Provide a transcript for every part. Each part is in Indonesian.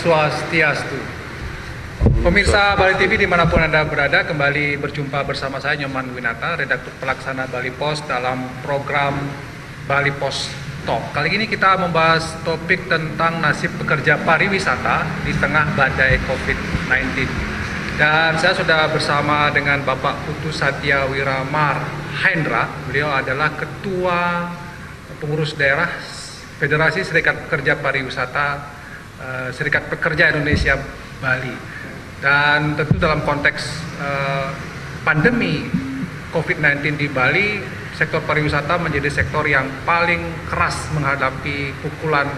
Swastiastu. Pemirsa Bali TV dimanapun Anda berada, kembali berjumpa bersama saya Nyoman Winata, redaktur pelaksana Bali Pos dalam program Bali Pos Talk. Kali ini kita membahas topik tentang nasib pekerja pariwisata di tengah badai COVID-19. Dan saya sudah bersama dengan Bapak Putu Satya Wiramar Hendra. Beliau adalah Ketua Pengurus Daerah Federasi Serikat Pekerja Pariwisata Serikat Pekerja Indonesia Bali. Dan tentu dalam konteks pandemi COVID-19 di Bali, sektor pariwisata menjadi sektor yang paling keras menghadapi pukulan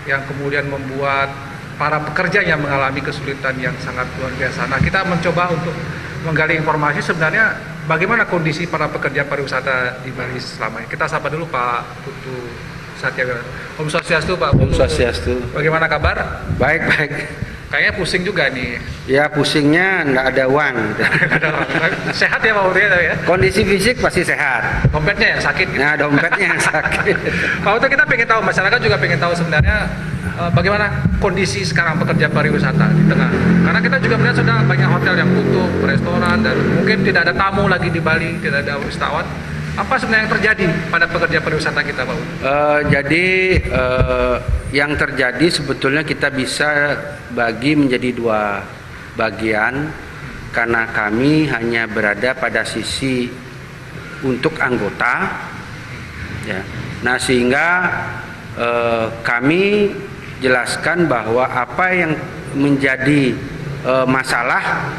yang kemudian membuat para pekerja yang mengalami kesulitan yang sangat luar biasa. Nah, kita mencoba untuk menggali informasi sebenarnya bagaimana kondisi para pekerja pariwisata di Bali selama ini. Kita sapa dulu Pak Putu Satya. Om Swastiastu Pak Putu. Om Swastiastu. Bagaimana kabar? Baik, baik. Kayaknya pusing juga nih. Ya pusingnya nggak ada uang. Sehat ya Pak Putu ya? Kondisi fisik pasti sehat. Dompetnya yang sakit gitu. Nah, dompetnya yang sakit. Pak Putu, kita pengen tahu, masyarakat juga pengen tahu sebenarnya bagaimana kondisi sekarang pekerja pariwisata di tengah. Karena kita juga melihat sudah banyak hotel yang tutup, restoran, dan mungkin tidak ada tamu lagi di Bali, tidak ada wisatawan. Apa sebenarnya yang terjadi pada pekerja pariwisata kita, Pak Putu? Yang terjadi sebetulnya kita bisa bagi menjadi dua bagian, karena kami hanya berada pada sisi untuk anggota, ya. Nah, sehingga kami jelaskan bahwa apa yang menjadi masalah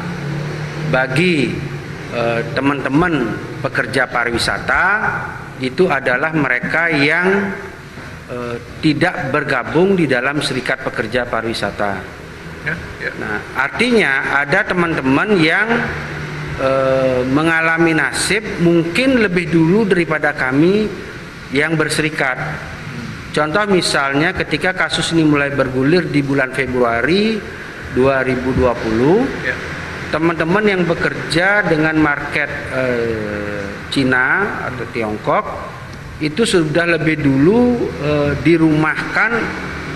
bagi teman-teman pekerja pariwisata itu adalah mereka yang tidak bergabung di dalam serikat pekerja pariwisata. Ya. Nah, artinya ada teman-teman yang mengalami nasib mungkin lebih dulu daripada kami yang berserikat. Contoh misalnya ketika kasus ini mulai bergulir di bulan Februari 2020, teman-teman yang bekerja dengan market Cina atau Tiongkok itu sudah lebih dulu dirumahkan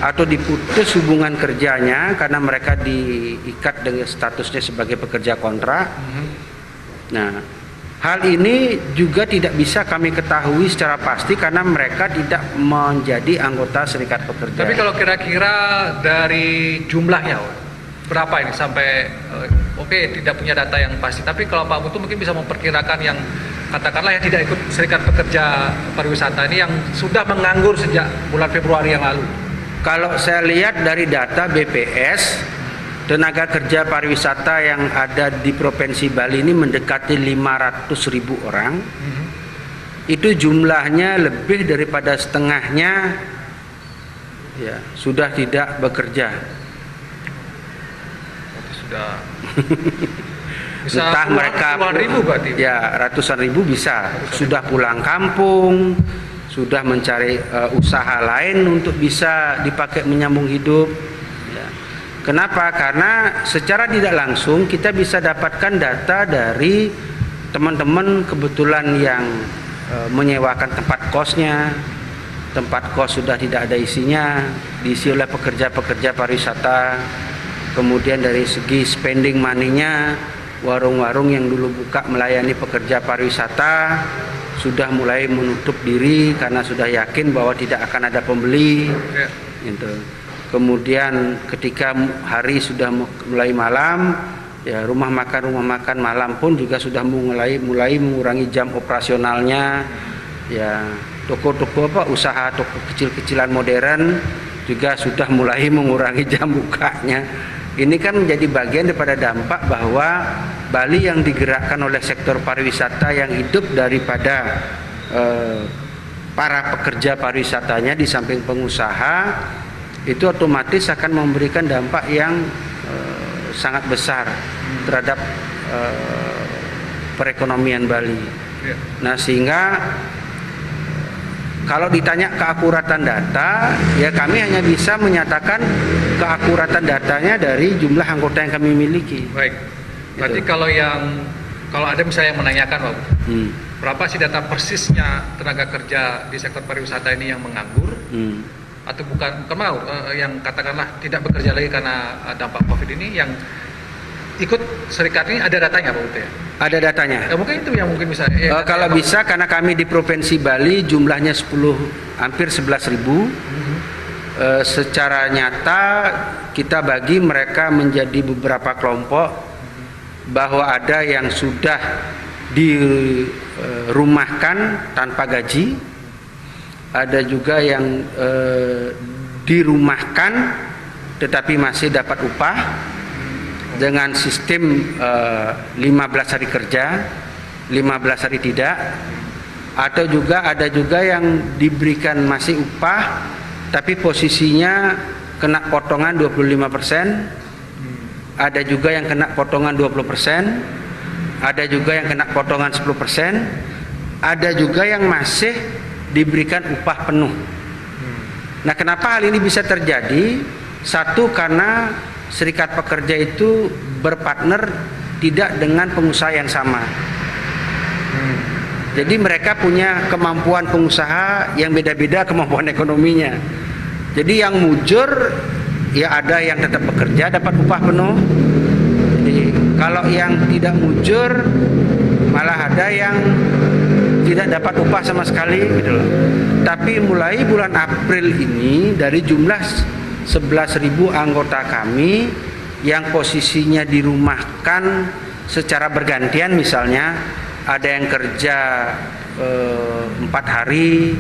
atau diputus hubungan kerjanya karena mereka diikat dengan statusnya sebagai pekerja kontrak. Nah, hal ini juga tidak bisa kami ketahui secara pasti karena mereka tidak menjadi anggota serikat pekerja. Tapi kalau kira-kira dari jumlahnya berapa ini sampai tidak punya data yang pasti, tapi kalau Pak Putu mungkin bisa memperkirakan yang katakanlah yang tidak ikut serikat pekerja pariwisata ini yang sudah menganggur sejak bulan Februari yang lalu. Kalau saya lihat dari data BPS, tenaga kerja pariwisata yang ada di Provinsi Bali ini mendekati 500.000 orang. Itu jumlahnya lebih daripada setengahnya ya sudah tidak bekerja. Sudah bisa entah mereka ribu berarti. Ya, ratusan ribu bisa. Sudah pulang kampung, sudah mencari usaha lain untuk bisa dipakai menyambung hidup. Ya. Kenapa? Karena secara tidak langsung kita bisa dapatkan data dari teman-teman kebetulan yang menyewakan tempat kosnya. Tempat kos sudah tidak ada isinya, diisi oleh pekerja-pekerja pariwisata. Kemudian dari segi spending money-nya, warung-warung yang dulu buka melayani pekerja pariwisata sudah mulai menutup diri karena sudah yakin bahwa tidak akan ada pembeli. Gitu. Kemudian ketika hari sudah mulai malam, ya rumah makan malam pun juga sudah mulai mengurangi jam operasionalnya. Ya, toko-toko usaha toko kecil-kecilan modern juga sudah mulai mengurangi jam bukanya. Ini kan menjadi bagian daripada dampak bahwa Bali yang digerakkan oleh sektor pariwisata yang hidup daripada para pekerja pariwisatanya di samping pengusaha, itu otomatis akan memberikan dampak yang sangat besar terhadap perekonomian Bali. Nah, sehingga kalau ditanya keakuratan data, ya kami hanya bisa menyatakan keakuratan datanya dari jumlah anggota yang kami miliki. Baik. Berarti gitu. Kalau ada misalnya yang menanyakan, Pak, berapa sih data persisnya tenaga kerja di sektor pariwisata ini yang menganggur? atau bukan mau yang katakanlah tidak bekerja lagi karena dampak COVID ini, yang ikut serikat ini ada datanya Pak Putu ya? Ada datanya. Ya, mungkin itu yang mungkin bisa. Kalau bisa, karena kami di Provinsi Bali jumlahnya hampir 11.000. Secara nyata kita bagi mereka menjadi beberapa kelompok, bahwa ada yang sudah dirumahkan tanpa gaji, ada juga yang dirumahkan tetapi masih dapat upah dengan sistem 15 hari kerja, 15 hari tidak. Atau juga ada juga yang diberikan masih upah tapi posisinya kena potongan 25%, ada juga yang kena potongan 20%, ada juga yang kena potongan 10%, ada juga yang masih diberikan upah penuh. Nah, kenapa hal ini bisa terjadi? Satu, karena serikat pekerja itu berpartner tidak dengan pengusaha yang sama. Jadi mereka punya kemampuan pengusaha yang beda-beda kemampuan ekonominya. Jadi yang mujur ya ada yang tetap bekerja dapat upah penuh. Jadi kalau yang tidak mujur malah ada yang tidak dapat upah sama sekali gitu loh. Tapi mulai bulan April ini dari jumlah 11.000 anggota kami yang posisinya dirumahkan secara bergantian, misalnya ada yang kerja 4 hari,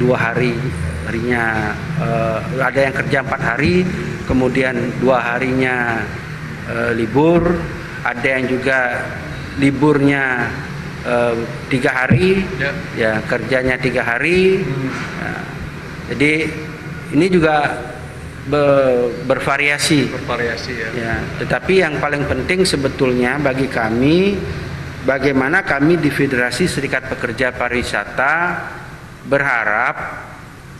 2 harinya ada yang kerja 4 hari, kemudian 2 harinya libur, ada yang juga liburnya 3 hari, ya kerjanya 3 hari. Nah, jadi ini juga bervariasi ya. Tetapi yang paling penting sebetulnya bagi kami, bagaimana kami di Federasi Serikat Pekerja Pariwisata berharap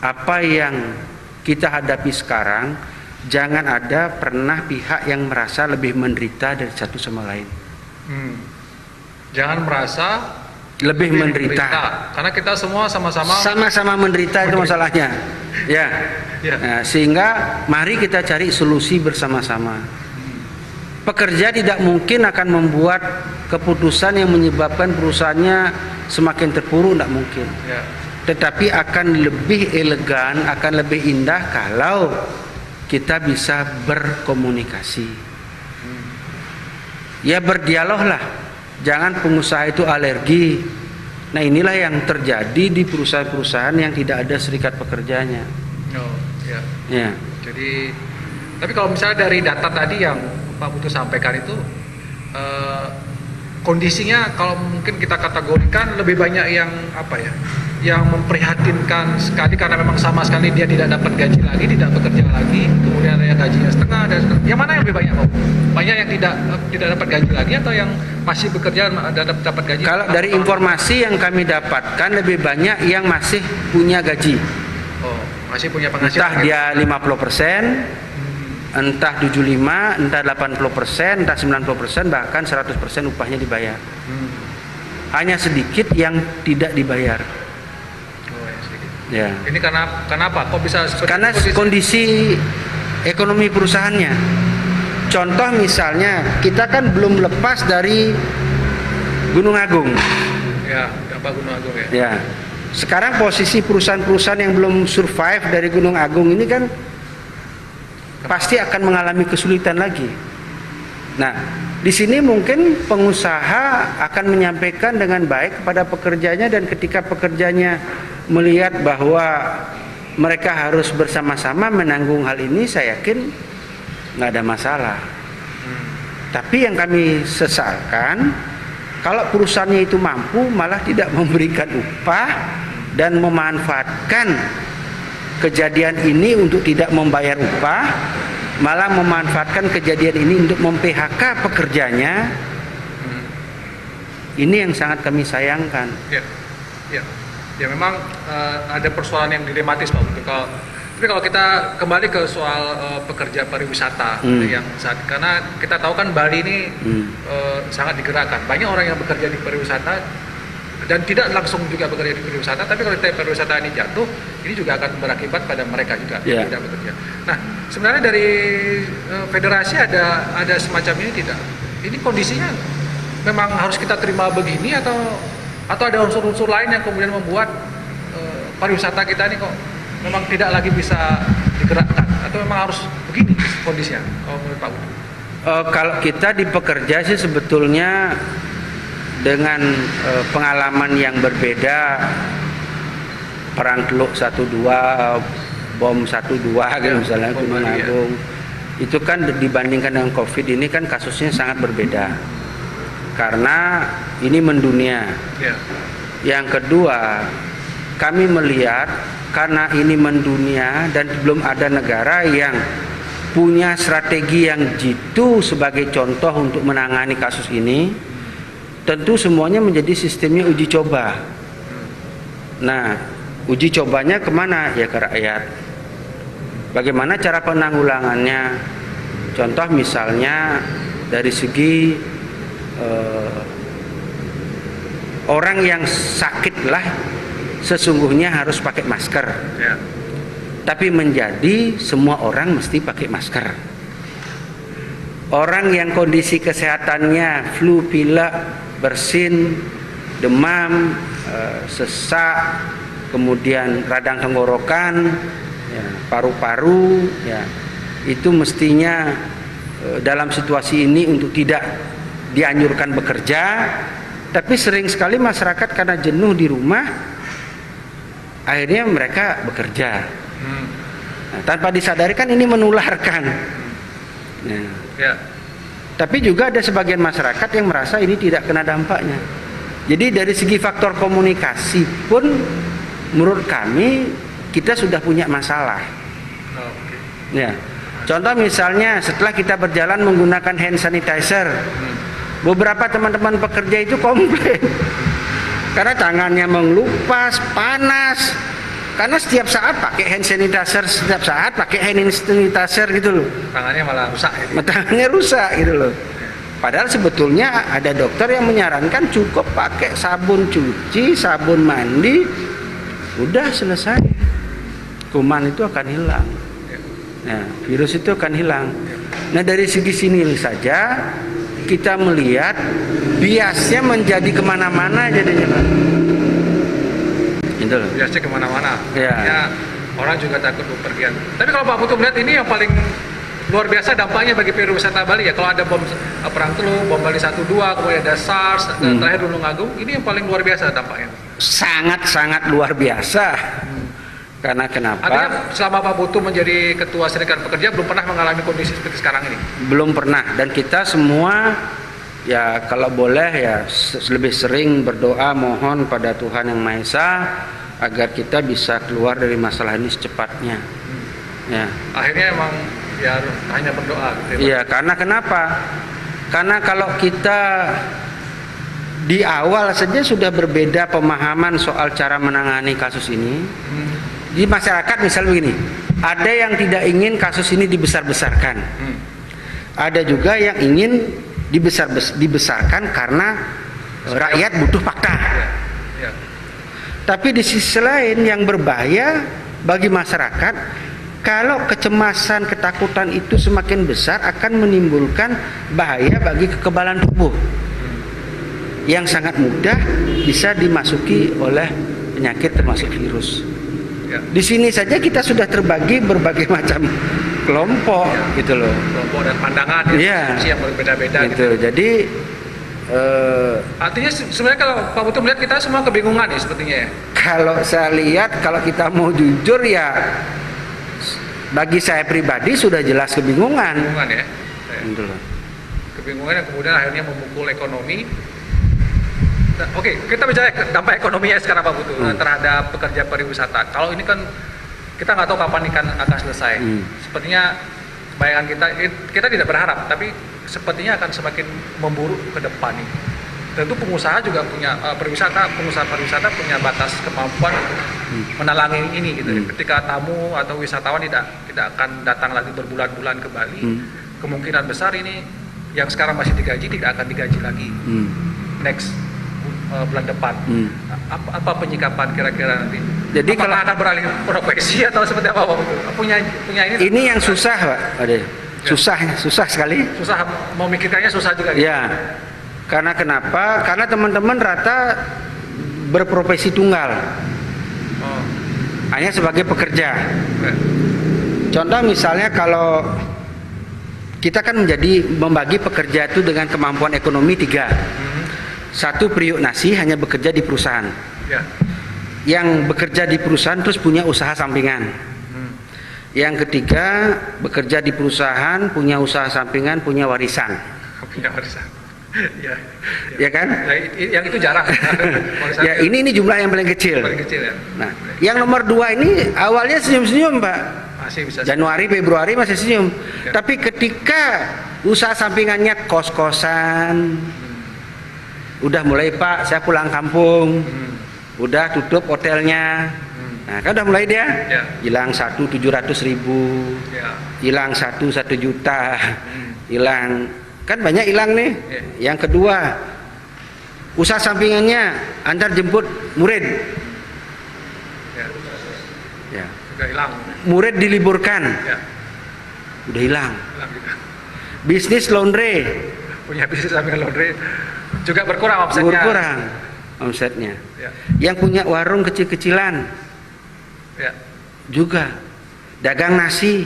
apa yang kita hadapi sekarang jangan ada pernah pihak yang merasa lebih menderita dari satu sama lain. Jangan merasa lebih menderita. Karena kita semua sama-sama menderita, itu masalahnya. Ya. Nah, sehingga mari kita cari solusi bersama-sama. Pekerja tidak mungkin akan membuat keputusan yang menyebabkan perusahaannya semakin terpuruk, tidak mungkin. Tetapi akan lebih elegan, akan lebih indah kalau kita bisa berkomunikasi. Ya, berdialoglah. Jangan pengusaha itu alergi. Nah, inilah yang terjadi di perusahaan-perusahaan yang tidak ada serikat pekerjanya. Ya. Jadi, tapi kalau misalnya dari data tadi yang Pak Putu sampaikan itu, kondisinya kalau mungkin kita kategorikan lebih banyak yang apa ya? Yang memprihatinkan sekali, karena memang sama sekali dia tidak dapat gaji lagi, tidak bekerja lagi, kemudian ada yang gajinya setengah, dan yang mana yang lebih banyak, Pak? Banyak yang tidak dapat gaji lagi atau yang masih bekerja dapat gaji? Kalau dari informasi yang kami dapatkan lebih banyak yang masih punya gaji. Masih punya penghasilan. Entah dia 50%, entah 75%, entah 80%, entah 90%, bahkan 100% upahnya dibayar. Hanya sedikit yang tidak dibayar. Ya. Ini kenapa? Kok bisa seperti karena kondisi ekonomi perusahaannya. Contoh misalnya, kita kan belum lepas dari Gunung Agung. Ya, apa Gunung Agung ya? Ya. Sekarang posisi perusahaan-perusahaan yang belum survive dari Gunung Agung ini kan pasti akan mengalami kesulitan lagi. Nah, di sini mungkin pengusaha akan menyampaikan dengan baik kepada pekerjanya, dan ketika pekerjanya melihat bahwa mereka harus bersama-sama menanggung hal ini, saya yakin nggak ada masalah. Tapi yang kami sesalkan, kalau perusahaannya itu mampu malah tidak memberikan upah dan memanfaatkan kejadian ini untuk tidak membayar upah, malah memanfaatkan kejadian ini untuk mem-PHK pekerjanya. Ini yang sangat kami sayangkan. Ya memang ada persoalan yang dilematis, Pak Putu. Tapi kalau kita kembali ke soal pekerja pariwisata yang karena kita tahu kan Bali ini sangat digerakkan. Banyak orang yang bekerja di pariwisata dan tidak langsung juga bekerja di pariwisata, tapi kalau pariwisata ini jatuh, ini juga akan berakibat pada mereka juga yang tidak bekerja. Nah, sebenarnya dari federasi ada semacam ini tidak? Ini kondisinya memang harus kita terima begini atau ada unsur-unsur lain yang kemudian membuat pariwisata kita ini kok memang tidak lagi bisa digerakkan, atau memang harus begini kondisinya kalau menurut Pak Putu? Kalau kita di pekerja sih sebetulnya dengan pengalaman yang berbeda, perang Teluk 12, bom 12 gitu misalnya, Gunung Agung, itu kan dibandingkan dengan COVID ini kan kasusnya sangat berbeda karena ini mendunia. Yang kedua, kami melihat karena ini mendunia dan belum ada negara yang punya strategi yang jitu sebagai contoh untuk menangani kasus ini, tentu semuanya menjadi sistemnya uji coba. Nah, uji cobanya kemana? Ya ke rakyat. Bagaimana cara penanggulangannya? Contoh misalnya dari segi orang yang sakitlah sesungguhnya harus pakai masker. Tapi menjadi semua orang mesti pakai masker. Orang yang kondisi kesehatannya flu, pilek, bersin, demam, sesak, kemudian radang tenggorokan, ya, paru-paru, ya, itu mestinya dalam situasi ini untuk tidak dianjurkan bekerja. Tapi sering sekali masyarakat karena jenuh di rumah, akhirnya mereka bekerja. Nah, tanpa disadari kan ini menularkan. Nah, tapi juga ada sebagian masyarakat yang merasa ini tidak kena dampaknya. Jadi dari segi faktor komunikasi pun menurut kami kita sudah punya masalah. Ya. Contoh misalnya setelah kita berjalan menggunakan hand sanitizer, beberapa teman-teman pekerja itu komplain karena tangannya mengelupas, panas. Karena setiap saat pakai hand sanitizer, setiap saat pakai hand sanitizer gitu loh. Tangannya malah rusak. Tangannya rusak gitu loh. Padahal sebetulnya ada dokter yang menyarankan cukup pakai sabun cuci, sabun mandi, udah selesai. Kuman itu akan hilang. Nah, virus itu akan hilang. Nah, dari segi sini saja kita melihat biasnya menjadi kemana-mana jadinya, Pak. Gitu. Biasanya kemana-mana. Ya. Orang juga takut bepergian. Tapi kalau Pak Putu melihat ini yang paling luar biasa dampaknya bagi pariwisata Bali ya. Kalau ada bom perang Teluk, bom Bali 1-2, kemudian ada SARS, dan terakhir Gunung Agung, ini yang paling luar biasa dampaknya. Sangat-sangat luar biasa. Karena kenapa? Artinya selama Pak Putu menjadi ketua serikat pekerja belum pernah mengalami kondisi seperti sekarang ini. Belum pernah, dan kita semua ya kalau boleh ya lebih sering berdoa mohon pada Tuhan Yang Maha Esa agar kita bisa keluar dari masalah ini secepatnya. Ya. Akhirnya emang ya hanya berdoa. Gitu, ya, karena kenapa? Karena kalau kita di awal saja sudah berbeda pemahaman soal cara menangani kasus ini. Di masyarakat misalnya begini, ada yang tidak ingin kasus ini dibesar-besarkan. Ada juga yang ingin dibesarkan karena rakyat butuh fakta. Tapi di sisi lain yang berbahaya bagi masyarakat, kalau kecemasan, ketakutan itu semakin besar akan menimbulkan bahaya bagi kekebalan tubuh yang sangat mudah bisa dimasuki oleh penyakit termasuk virus. Di sini saja kita sudah terbagi berbagai macam kelompok, gitu loh. Kelompok dan pandangan yang berbeda-beda. Gitu. Jadi artinya sebenarnya kalau Pak Putu melihat kita semua kebingungan ya sepertinya ya. Kalau saya lihat, kalau kita mau jujur ya, bagi saya pribadi sudah jelas kebingungan. Kebingungan ya. Gitu loh. Kebingungan yang kemudian akhirnya memukul ekonomi. Oke, kita bicara dampak ekonominya sekarang Pak Putu terhadap pekerja pariwisata. Kalau ini kan kita nggak tahu kapan ikan akan selesai. Sepertinya bayangan kita tidak berharap, tapi sepertinya akan semakin memburuk ke depan nih. Tentu pengusaha juga punya pengusaha pariwisata punya batas kemampuan menalangi ini gitu. Ketika tamu atau wisatawan tidak akan datang lagi berbulan-bulan ke Bali, kemungkinan besar ini yang sekarang masih digaji tidak akan digaji lagi. Next bulan depan. Apa penyikapan kira-kira nanti? Jadi apakah akan beralih profesi atau seperti apa Pak Putu? Punya ini? Ini yang susah Pak Ade. Susah sekali. Susah, mau mikirkannya susah juga. Gitu. Ya, karena kenapa? Karena teman-teman rata berprofesi tunggal, hanya sebagai pekerja. Contoh misalnya kalau kita kan membagi pekerja itu dengan kemampuan ekonomi 3. Satu periuk nasi hanya bekerja di perusahaan. Ya. Yang bekerja di perusahaan terus punya usaha sampingan. Yang ketiga bekerja di perusahaan, punya usaha sampingan, punya warisan. Punya warisan. Ya, ya kan? Ya, yang itu jarang. Ya ini jumlah yang paling kecil. Paling kecil ya. Nah, yang nomor 2 ini awalnya senyum-senyum Pak. Masih bisa. Januari, Februari masih senyum. Ya. Tapi ketika usaha sampingannya kos-kosan, udah mulai Pak, saya pulang kampung, udah tutup hotelnya. Nah, kan udah mulai dia hilang 1.700.000, hilang 1 juta, hilang kan banyak hilang nih. Yang kedua, usaha sampingannya antar jemput murid, udah hilang. Murid diliburkan, udah hilang. Bisnis laundry, punya bisnis sampingan laundry juga berkurang omsetnya. Yang punya warung kecil-kecilan. Juga dagang nasi.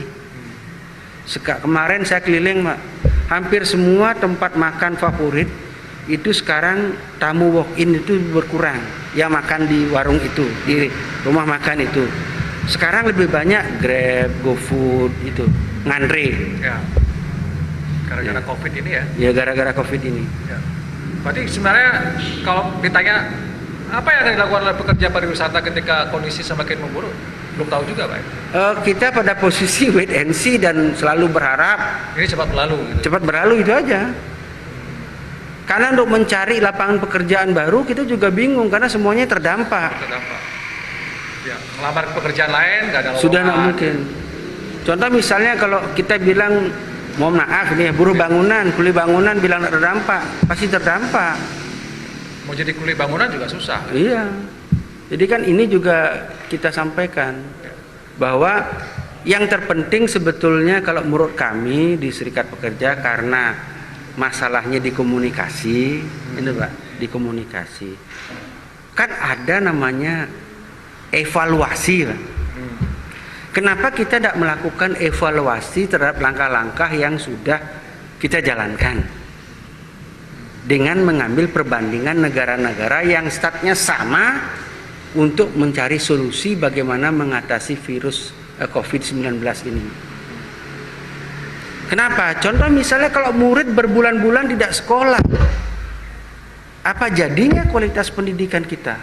Kemarin saya keliling Pak, hampir semua tempat makan favorit itu sekarang tamu walk in itu berkurang. Yang makan di warung itu, di rumah makan itu. Sekarang lebih banyak Grab, GoFood itu ngantri. Gara-gara Covid ini ya? Ya gara-gara Covid ini. Berarti sebenarnya kalau ditanya apa yang akan dilakukan oleh pekerja pariwisata ketika kondisi semakin memburuk? Belum tahu juga Pak. Kita pada posisi wait and see dan selalu berharap ini cepat berlalu. Gitu. Cepat berlalu itu aja. Karena untuk mencari lapangan pekerjaan baru kita juga bingung karena semuanya terdampak. Ya, melamar pekerjaan lain nggak ada lowongan. Sudah nggak mungkin. Contoh misalnya kalau kita bilang mohon maaf nih buruh bangunan, kuli bangunan bilang terdampak, pasti terdampak. Mau jadi kuli bangunan juga susah. Iya. Jadi kan ini juga kita sampaikan bahwa yang terpenting sebetulnya kalau menurut kami di Serikat Pekerja karena masalahnya di komunikasi, ini Pak, di komunikasi. Kan ada namanya evaluasi, Pak. Kenapa kita tidak melakukan evaluasi terhadap langkah-langkah yang sudah kita jalankan? Dengan mengambil perbandingan negara-negara yang statnya sama untuk mencari solusi bagaimana mengatasi virus COVID-19 ini. Kenapa? Contoh misalnya kalau murid berbulan-bulan tidak sekolah, apa jadinya kualitas pendidikan kita?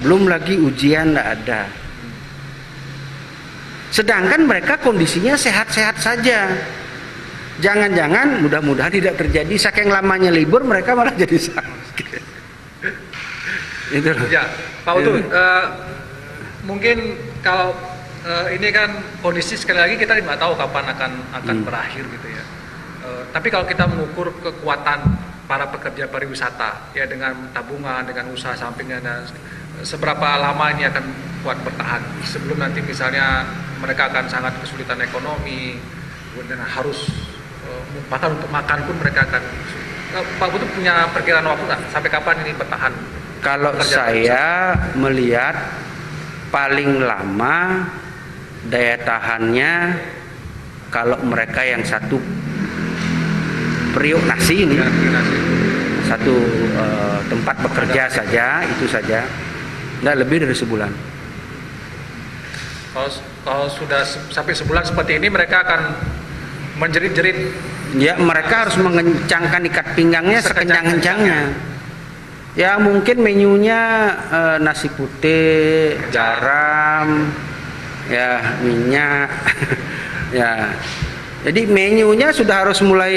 Belum lagi ujian tidak ada. Sedangkan mereka kondisinya sehat-sehat saja. Jangan-jangan mudah-mudahan tidak terjadi saking lamanya libur mereka malah jadi sakit. Itu. Ya, Pak Putu, mungkin kalau ini kan kondisi sekali lagi kita tidak tahu kapan akan berakhir gitu ya. Tapi kalau kita mengukur kekuatan para pekerja pariwisata ya dengan tabungan, dengan usaha sampingan dan seberapa lama ini akan kuat bertahan sebelum nanti misalnya mereka akan sangat kesulitan ekonomi dan harus bahkan untuk makan pun mereka akan. Pak Putu punya perkiraan waktu nggak sampai kapan ini bertahan? Kalau saya melihat paling lama daya tahannya kalau mereka yang satu periuk nasi ini, satu tempat bekerja saja, itu saja, nggak lebih dari sebulan. Kalau sudah sampai sebulan seperti ini mereka akan menjerit-jerit. Ya mereka harus mengencangkan ikat pinggangnya sekencang-kencangnya. Ya mungkin menunya nasi putih, garam, ya minyak, ya. Jadi menunya sudah harus mulai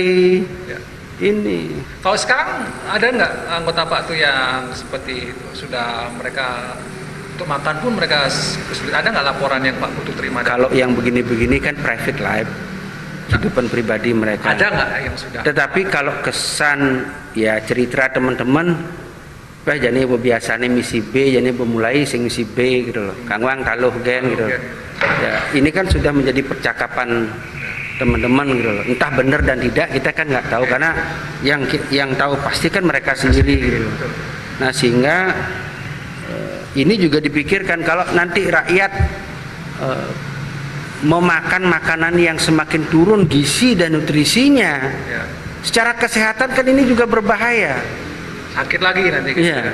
ini. Kalau sekarang ada nggak anggota Pak tuh yang seperti itu sudah mereka untuk makan pun mereka kesulitan? Ada nggak laporan yang Pak Putu terima? Kalau yang begini-begini kan private life, kehidupan pribadi mereka. Ada nggak yang sudah? Tetapi kalau kesan ya cerita teman-teman supaya jane biasane misi B jane memulai sing misi B gitu loh. Kangwang taluh gen gitu. Ya, ini kan sudah menjadi percakapan teman-teman gitu loh. Entah benar dan tidak kita kan nggak tahu karena yang tahu pasti kan mereka sendiri gitu loh. Nah, sehingga ini juga dipikirkan kalau nanti rakyat memakan makanan yang semakin turun gizi dan nutrisinya, secara kesehatan kan ini juga berbahaya. Sakit lagi nanti. Iya.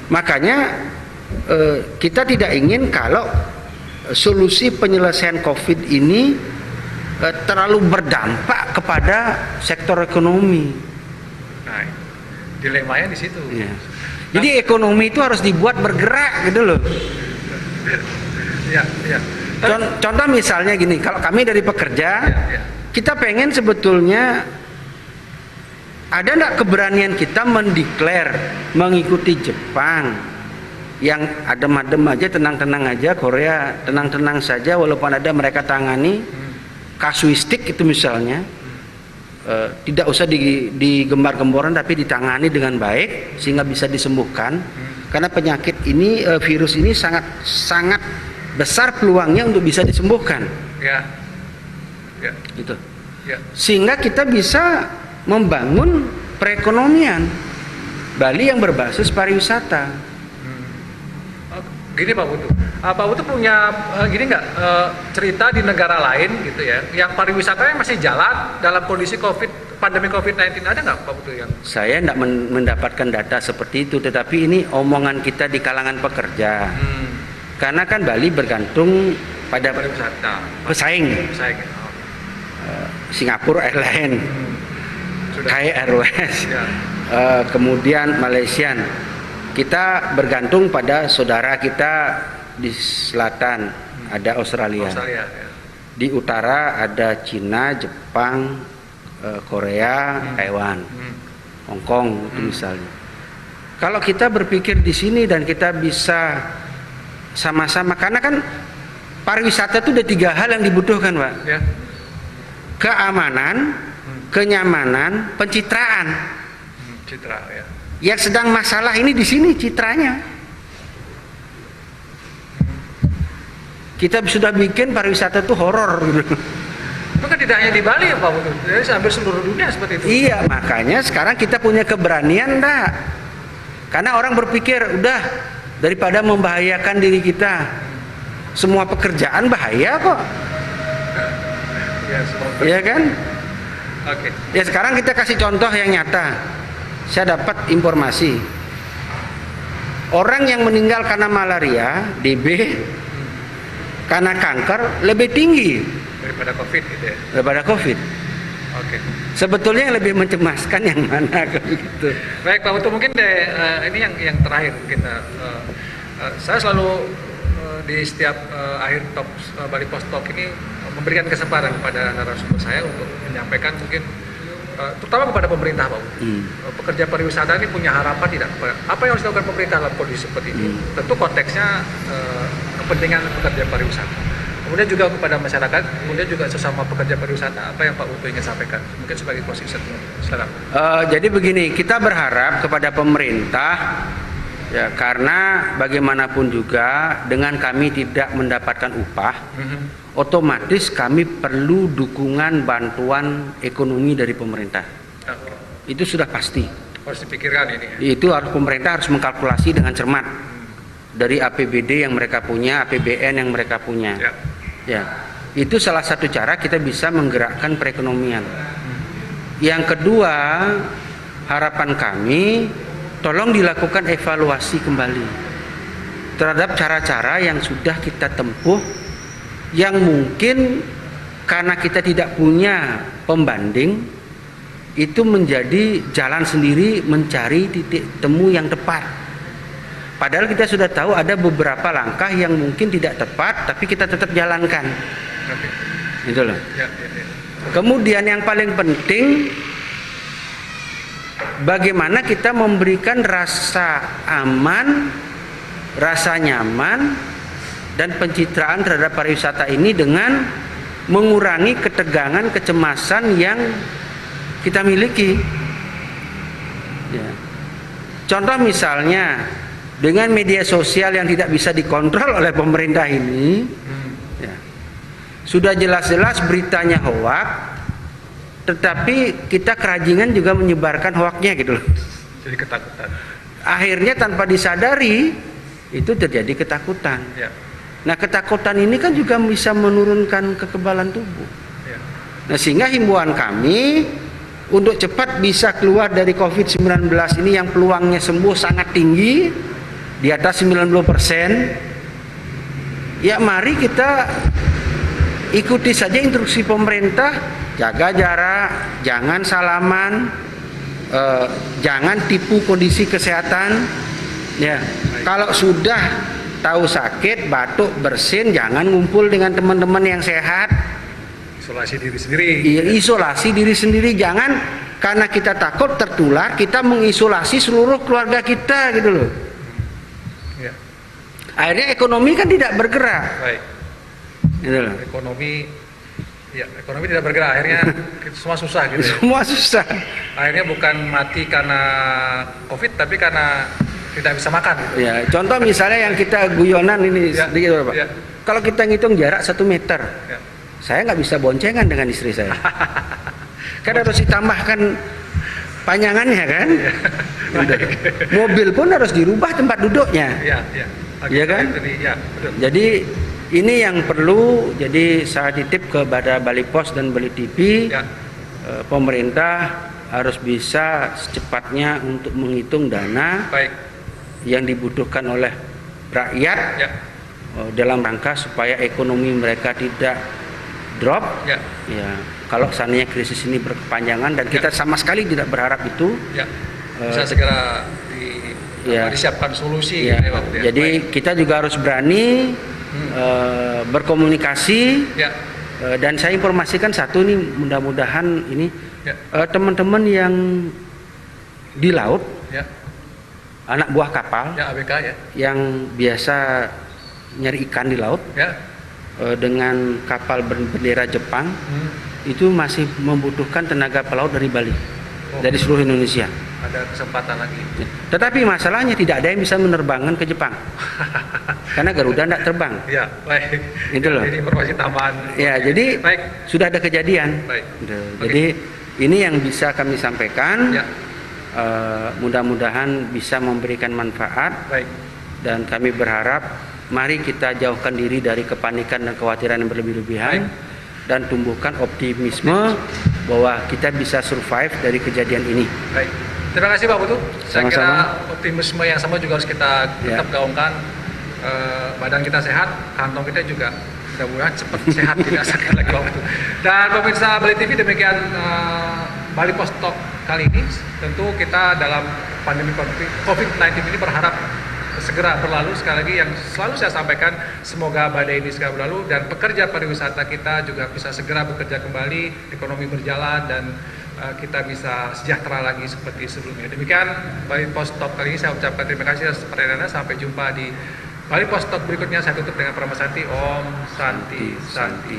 Makanya kita tidak ingin kalau solusi penyelesaian COVID ini terlalu berdampak kepada sektor ekonomi. Nah, dilemanya di situ. Ya. Jadi ekonomi itu harus dibuat bergerak gitu loh. Ya, ya. Contoh misalnya gini, kalau kami dari pekerja, kita pengen sebetulnya ada nggak keberanian kita mendeklar mengikuti Jepang yang adem-adem aja, tenang-tenang aja, Korea tenang-tenang saja walaupun ada mereka tangani kasuistik itu misalnya. Tidak usah digembar-gemboran tapi ditangani dengan baik sehingga bisa disembuhkan karena penyakit ini virus ini sangat besar peluangnya untuk bisa disembuhkan ya gitu ya. Sehingga kita bisa membangun perekonomian Bali yang berbasis pariwisata. Gini Pak Putu, Pak Putu punya gini nggak cerita di negara lain gitu ya, yang pariwisatanya masih jalan dalam kondisi pandemi COVID-19, ada nggak Pak Putu yang? Saya tidak mendapatkan data seperti itu, tetapi ini omongan kita di kalangan pekerja. Karena kan Bali bergantung pada pariwisata, pesaing. Singapura Airlines, Thai Airways, kemudian Malaysian. Kita bergantung pada saudara kita di selatan, ada Australia. Ya. Di utara ada Cina, Jepang, Korea, Taiwan, Hong Kong itu misalnya. Kalau kita berpikir di sini dan kita bisa sama-sama, karena kan pariwisata itu ada 3 hal yang dibutuhkan, Pak. Ya. Keamanan, kenyamanan, pencitraan. Citra ya. Yang sedang masalah ini di sini citranya. Kita sudah bikin pariwisata itu horor gitu. Maka tidak hanya di Bali ya Pak Putu, jadi hampir seluruh dunia seperti itu. Iya, makanya sekarang kita punya keberanian enggak? Karena orang berpikir udah daripada membahayakan diri kita, semua pekerjaan bahaya kok. Iya kan? Oke. Ya sekarang kita kasih contoh yang nyata. Saya dapat informasi orang yang meninggal karena malaria, DB, karena kanker lebih tinggi daripada COVID gitu ya. Daripada COVID. Oke. Sebetulnya yang lebih mencemaskan yang mana gitu. Baik Pak Putu, mungkin ini yang terakhir mungkin saya selalu di setiap akhir Bali Post Talk ini memberikan kesempatan kepada narasumber saya untuk menyampaikan mungkin terutama kepada pemerintah Pak Putu. Pekerja pariwisata ini punya harapan tidak? Apa yang harus dilakukan pemerintah dalam kondisi seperti ini? Tentu konteksnya kepentingan pekerja pariwisata. Kemudian juga kepada masyarakat, kemudian juga sesama pekerja pariwisata, apa yang Pak Putu ingin sampaikan? Mungkin sebagai closing statement. Silakan. Jadi begini, kita berharap kepada pemerintah ya, karena bagaimanapun juga dengan kami tidak mendapatkan upah, otomatis kami perlu dukungan bantuan ekonomi dari pemerintah. Itu sudah pasti. Harus dipikirkan ini ya? Itu pemerintah harus mengkalkulasi dengan cermat dari APBD yang mereka punya, APBN yang mereka punya. Ya, itu salah satu cara kita bisa menggerakkan perekonomian. Yang kedua, harapan kami tolong dilakukan evaluasi kembali terhadap cara-cara yang sudah kita tempuh, yang mungkin karena kita tidak punya pembanding itu menjadi jalan sendiri mencari titik temu yang tepat. Padahal kita sudah tahu ada beberapa langkah yang mungkin tidak tepat, tapi kita tetap jalankan. Gitu loh. Kemudian yang paling penting, bagaimana kita memberikan rasa aman, rasa nyaman, dan pencitraan terhadap pariwisata ini dengan mengurangi ketegangan, kecemasan yang kita miliki. Ya. Contoh misalnya dengan media sosial yang tidak bisa dikontrol oleh pemerintah ini, ya, sudah jelas-jelas beritanya hoak, tetapi kita kerajingan juga menyebarkan hoaknya gitu loh. Jadi ketakutan. Akhirnya tanpa disadari itu terjadi ketakutan. Ya. Nah, ketakutan ini kan juga bisa menurunkan kekebalan tubuh. Ya. Nah, sehingga himbauan kami untuk cepat bisa keluar dari COVID-19 ini yang peluangnya sembuh sangat tinggi, di atas 90%. Ya, mari kita ikuti saja instruksi pemerintah, jaga jarak, jangan salaman, jangan tipu kondisi kesehatan. Ya, kalau sudah tahu sakit, batuk, bersin, jangan ngumpul dengan teman-teman yang sehat. Isolasi diri sendiri. Iya, isolasi diri sendiri. Jangan karena kita takut tertular, kita mengisolasi seluruh keluarga kita gitu loh. Ya. Akhirnya ekonomi kan tidak bergerak. Baik. Gitu loh. Ekonomi tidak bergerak. Akhirnya semua susah gitu. Ya. Semua susah. Akhirnya bukan mati karena COVID, tapi karena tidak bisa makan. Gitu. Ya, contoh misalnya yang kita guyonan ini Ya, sedikit Pak. ya. Kalau kita ngitung jarak 1 meter, Ya. saya nggak bisa boncengan dengan istri saya. Kan harus ditambahkan panjangannya kan. Ya. Udah. Mobil pun harus dirubah tempat duduknya. Iya, iya. Iya kan? Iya, betul. Jadi ini yang perlu, jadi saya titip kepada Bali Pos dan Bali TV, Ya. Pemerintah harus bisa secepatnya untuk menghitung dana Baik. yang dibutuhkan oleh rakyat Ya. dalam rangka supaya ekonomi mereka tidak drop. Ya. Ya, kalau seandainya krisis ini berkepanjangan dan kita sama sekali tidak berharap itu. Ya. Bisa segera disiapkan solusi. Ya, gitu ya, Pak. Ya. jadi Baik. kita juga harus berani berkomunikasi. Ya. Dan saya informasikan satu nih, mudah-mudahan ini Ya. teman-teman yang di laut, Ya. anak buah kapal Ya, ABK ya. yang biasa nyari ikan di laut Ya. dengan kapal berbendera Jepang, itu masih membutuhkan tenaga pelaut dari Bali, dari seluruh Indonesia. Ada kesempatan lagi. Tetapi masalahnya tidak ada yang bisa menerbangkan ke Jepang karena Garuda tidak terbang. Ya, baik. Itu loh. Ini informasi tambahan. Ya, jadi Baik. sudah ada kejadian. Baik. Gitu. Oke. Jadi ini yang bisa kami sampaikan. Ya. Mudah-mudahan bisa memberikan manfaat, Baik. dan kami berharap mari kita jauhkan diri dari kepanikan dan kekhawatiran yang berlebih-lebihan. Baik. Dan tumbuhkan optimisme bahwa kita bisa survive dari kejadian ini. Baik. Terima kasih Pak Putu. Saya Sama-sama. kira optimisme yang sama juga harus kita tetap Ya. gaungkan. Badan kita sehat, kantong kita juga mudah-mudahan cepat sehat, tidak sakit lagi Pak Putu. Dan pemirsa Bali TV, demikian Bali Post Talk kali ini. Tentu kita dalam pandemi COVID-19 ini berharap segera berlalu. Sekali lagi yang selalu saya sampaikan, semoga badai ini segera berlalu dan pekerja pariwisata kita juga bisa segera bekerja kembali, ekonomi berjalan, dan kita bisa sejahtera lagi seperti sebelumnya. Demikian Bali Post Talk kali ini, saya ucapkan terima kasih atas perhatiannya. Sampai jumpa di Bali Post Talk berikutnya. Saya tutup dengan Paramasanti. Om Santi Santi.